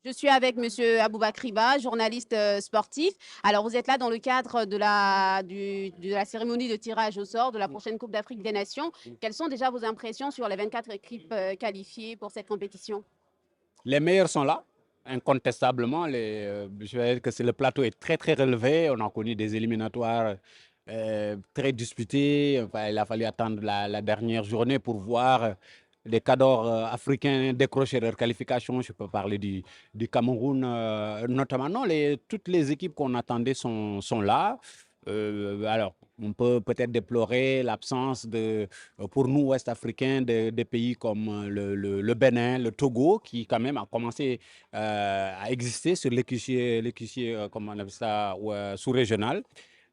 Je suis avec Monsieur Aboubakry Ba, journaliste sportif. Alors, vous êtes là dans le cadre de la cérémonie de tirage au sort de la prochaine Coupe d'Afrique des Nations. Quelles sont déjà vos impressions sur les 24 équipes qualifiées pour cette compétition? Les meilleurs sont là, incontestablement. Je vais dire que le plateau est très très relevé. On a connu des éliminatoires très disputés. Enfin, il a fallu attendre la dernière journée pour voir des cadors africains décrocher leur qualification. Je peux parler du Cameroun notamment. Non, toutes les équipes qu'on attendait sont là. Alors, on peut peut-être déplorer l'absence pour nous, Ouest-Africains, des pays comme le Bénin, le Togo, qui quand même a commencé à exister sur l'échiquier comment on appelle ça, ouais, sous-régional.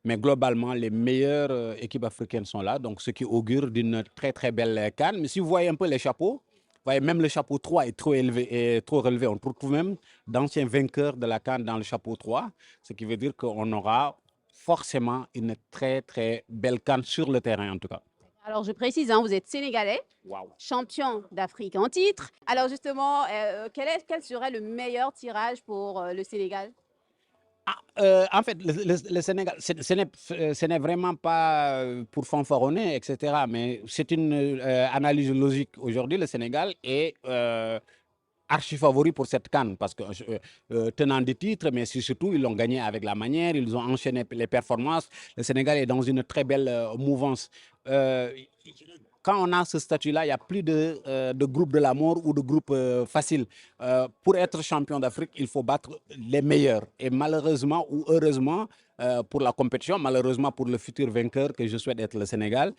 Mais globalement, les meilleures équipes africaines sont là, donc ce qui augure d'une très très belle CAN. Mais si vous voyez un peu les chapeaux, vous voyez, même le chapeau 3 est trop élevé, est trop relevé. On trouve même d'anciens vainqueurs de la CAN dans le chapeau 3, ce qui veut dire qu'on aura forcément une très très belle CAN sur le terrain en tout cas. Alors, je précise, hein, vous êtes sénégalais, Waouh. champion d'Afrique en titre. Alors, justement, quel serait le meilleur tirage pour le Sénégal? En fait, le Sénégal, ce n'est vraiment pas pour fanfaronner, etc. Mais c'est une analyse logique. Aujourd'hui, le Sénégal est archi favori pour cette CAN parce que tenant des titres, mais surtout ils l'ont gagné avec la manière, ils ont enchaîné les performances. Le Sénégal est dans une très belle mouvance. Euh, Quand on a ce statut-là, il n'y a plus de groupe de la mort ou de groupe facile. Pour être champion d'Afrique, il faut battre les meilleurs. Et malheureusement ou heureusement pour la compétition, malheureusement pour le futur vainqueur que je souhaite être le Sénégal,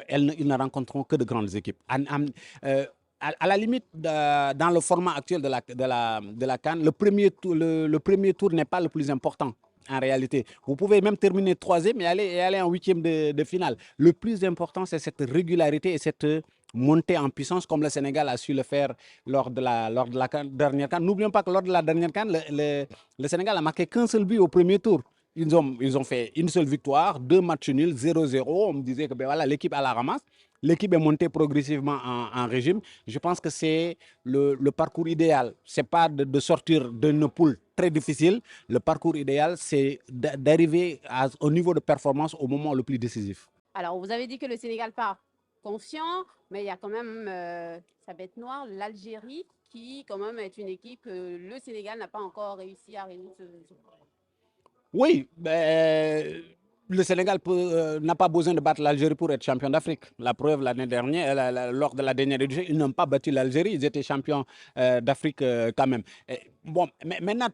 ils ne rencontreront que de grandes équipes. À la limite, dans le format actuel de la CAN, le premier tour n'est pas le plus important en réalité. Vous pouvez même terminer troisième et aller en huitième de finale. Le plus important, c'est cette régularité et cette montée en puissance comme le Sénégal a su le faire lors de la dernière CAN. N'oublions pas que lors de la dernière CAN, le Sénégal a marqué qu'un seul but au premier tour. Ils ont fait une seule victoire, deux matchs nuls, 0-0. On me disait que ben voilà, l'équipe à la ramasse. L'équipe est montée progressivement en régime. Je pense que c'est le parcours idéal. Ce n'est pas de sortir d'une poule très difficile. Le parcours idéal, c'est d'arriver au niveau de performance au moment le plus décisif. Alors, vous avez dit que le Sénégal part confiant, mais il y a quand même sa bête noire, l'Algérie, qui quand même est une équipe que le Sénégal n'a pas encore réussi à résoudre ce problème. Oui, le Sénégal n'a pas besoin de battre l'Algérie pour être champion d'Afrique. La preuve, l'année dernière, lors de la dernière édition, ils n'ont pas battu l'Algérie. Ils étaient champions d'Afrique quand même. Bon, mais maintenant,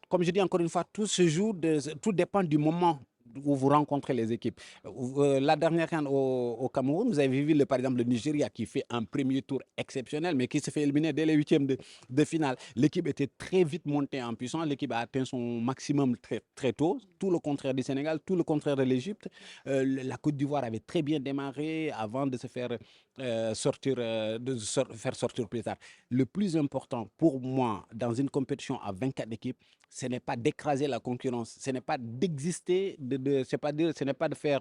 comme je dis encore une fois, tout se joue, tout dépend du moment où vous rencontrez les équipes. La dernière CAN au Cameroun, vous avez vu par exemple le Nigeria qui fait un premier tour exceptionnel, mais qui se fait éliminer dès les huitièmes de finale. L'équipe était très vite montée en puissance. L'équipe a atteint son maximum très, très tôt. Tout le contraire du Sénégal, tout le contraire de l'Égypte. La Côte d'Ivoire avait très bien démarré avant de se faire faire sortir plus tard. Le plus important pour moi dans une compétition à 24 équipes, ce n'est pas d'écraser la concurrence, ce n'est pas d'exister, ce n'est pas de faire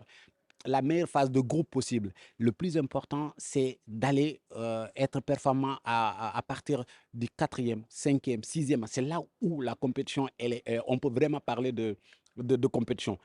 la meilleure phase de groupe possible. Le plus important, c'est d'aller être performant à partir du quatrième, cinquième, sixième. C'est là où la compétition, on peut vraiment parler de compétition.